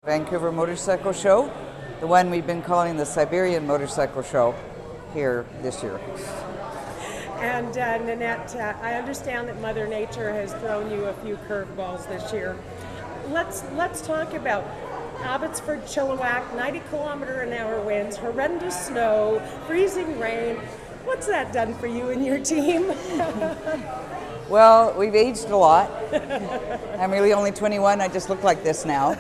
Vancouver Motorcycles Show, the one we've been calling the Siberian Motorcycle Show here this year. And Nanette, I understand that Mother Nature has thrown you a few curveballs this year. Let's talk about Abbotsford, Chilliwack, 90-kilometer-an-hour winds, horrendous snow, freezing rain. What's that done for you and your team? Well, we've aged a lot. I'm really only 21. I just look like this now.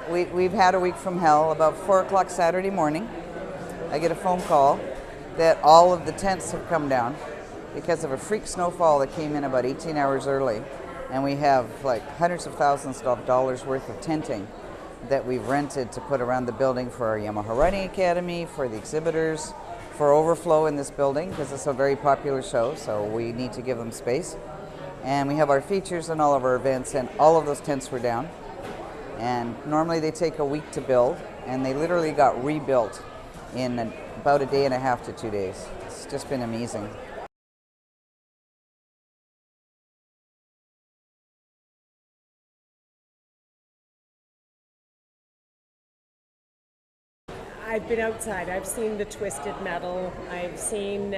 We've had a week from hell. About 4 o'clock Saturday morning, I get a phone call that all of the tents have come down because of a freak snowfall that came in about 18 hours early. And we have like hundreds of thousands of dollars worth of tenting that we've rented to put around the building for our Yamaha Riding Academy, for the exhibitors, for overflow in this building because it's a very popular show, so we need to give them space. And we have our features and all of our events, and all of those tents were down. And normally they take a week to build, and they literally got rebuilt in about a day and a half to 2 days. It's just been amazing. I've been outside. I've seen the twisted metal. I've seen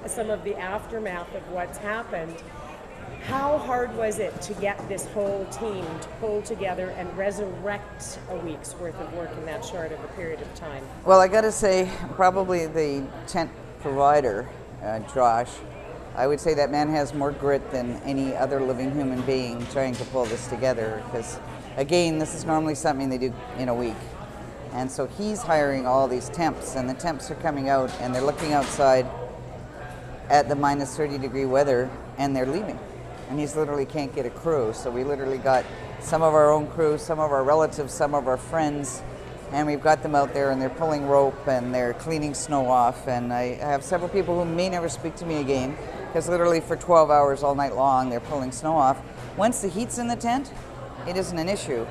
some of the aftermath of what's happened. How hard was it to get this whole team to pull together and resurrect a week's worth of work in that short of a period of time? Well, I got to say, probably the tent provider, Josh, I would say that man has more grit than any other living human being trying to pull this together because, again, this is normally something they do in a week. And so he's hiring all these temps, and the temps are coming out, and they're looking outside at the minus 30-degree weather, and they're leaving. And he's literally can't get a crew. So we literally got some of our own crew, some of our relatives, some of our friends, and we've got them out there, and they're pulling rope, and they're cleaning snow off. And I have several people who may never speak to me again, because literally for 12 hours all night long, they're pulling snow off. Once the heat's in the tent, it isn't an issue.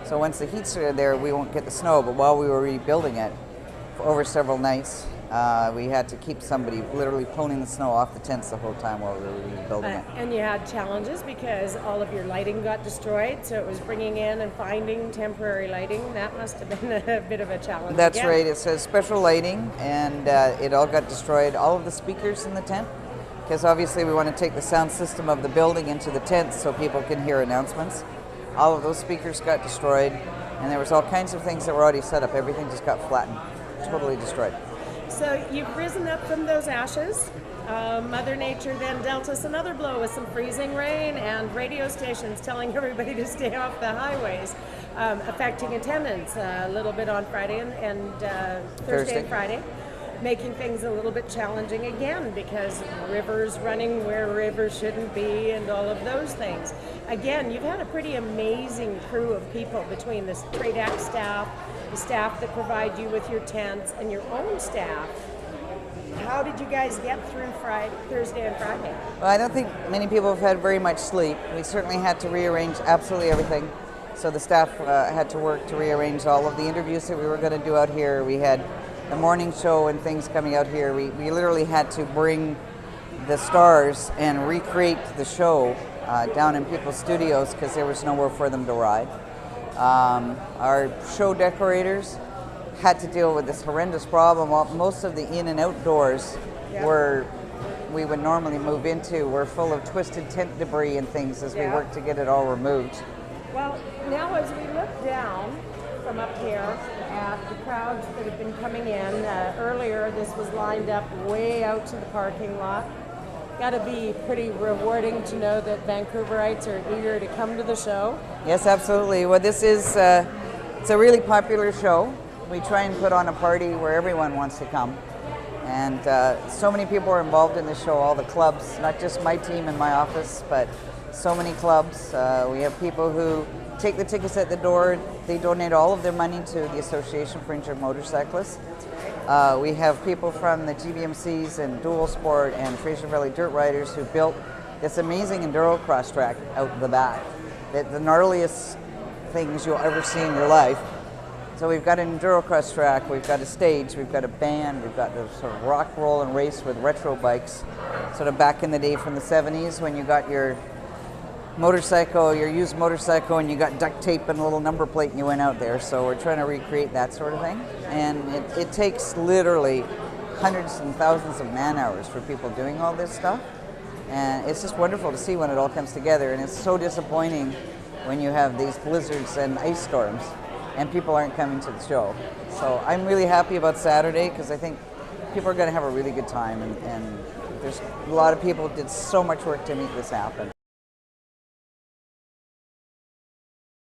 So once the heat's there, we won't get the snow. But while we were rebuilding it, for over several nights, we had to keep somebody literally pulling the snow off the tents the whole time while we were rebuilding it. And you had challenges because all of your lighting got destroyed, so it was bringing in and finding temporary lighting. That must have been a bit of a challenge. That's right. It says special lighting, and it all got destroyed. All of the speakers in the tent, because obviously we want to take the sound system of the building into the tents so people can hear announcements. All of those speakers got destroyed, and there was all kinds of things that were already set up. Everything just got flattened, totally destroyed. So you've risen up from those ashes. Mother Nature then dealt us another blow with some freezing rain and radio stations telling everybody to stay off the highways, affecting attendance a little bit on Friday and Thursday and Friday, making things a little bit challenging again because rivers running where rivers shouldn't be and all of those things. Again, you've had a pretty amazing crew of people between the Trade Act staff, the staff that provide you with your tents, and your own staff. How did you guys get through Thursday and Friday? Well, I don't think many people have had very much sleep. We certainly had to rearrange absolutely everything. So the staff had to work to rearrange all of the interviews that we were going to do out here. We had the morning show and things coming out here. We literally had to bring the stars and recreate the show down in people's studios because there was nowhere for them to ride. Our show decorators had to deal with this horrendous problem. Most of the in and outdoors where we would normally move into were full of twisted tent debris and things as we worked to get it all removed. Well, now as we look down from up here at the crowds that have been coming in, earlier this was lined up way out to the parking lot. Got to be pretty rewarding to know that Vancouverites are eager to come to the show. Yes, absolutely. Well, this is it's a really popular show. We try and put on a party where everyone wants to come. And so many people are involved in the show, all the clubs, not just my team in my office, but so many clubs. We have people who take the tickets at the door. They donate all of their money to the Association for Injured Motorcyclists. We have people from the GBMCs and Dual Sport and Fraser Valley Dirt Riders who built this amazing enduro cross track out the back. The gnarliest things you'll ever see in your life. So we've got an enduro cross track, we've got a stage, we've got a band, we've got the sort of rock, roll, and race with retro bikes, sort of back in the day from the 70s when you got your motorcycle, your used motorcycle, and you got duct tape and a little number plate and you went out there. So we're trying to recreate that sort of thing. And it takes literally hundreds and thousands of man hours for people doing all this stuff. And it's just wonderful to see when it all comes together. And it's so disappointing when you have these blizzards and ice storms and people aren't coming to the show. So I'm really happy about Saturday because I think people are going to have a really good time. And there's a lot of people did so much work to make this happen.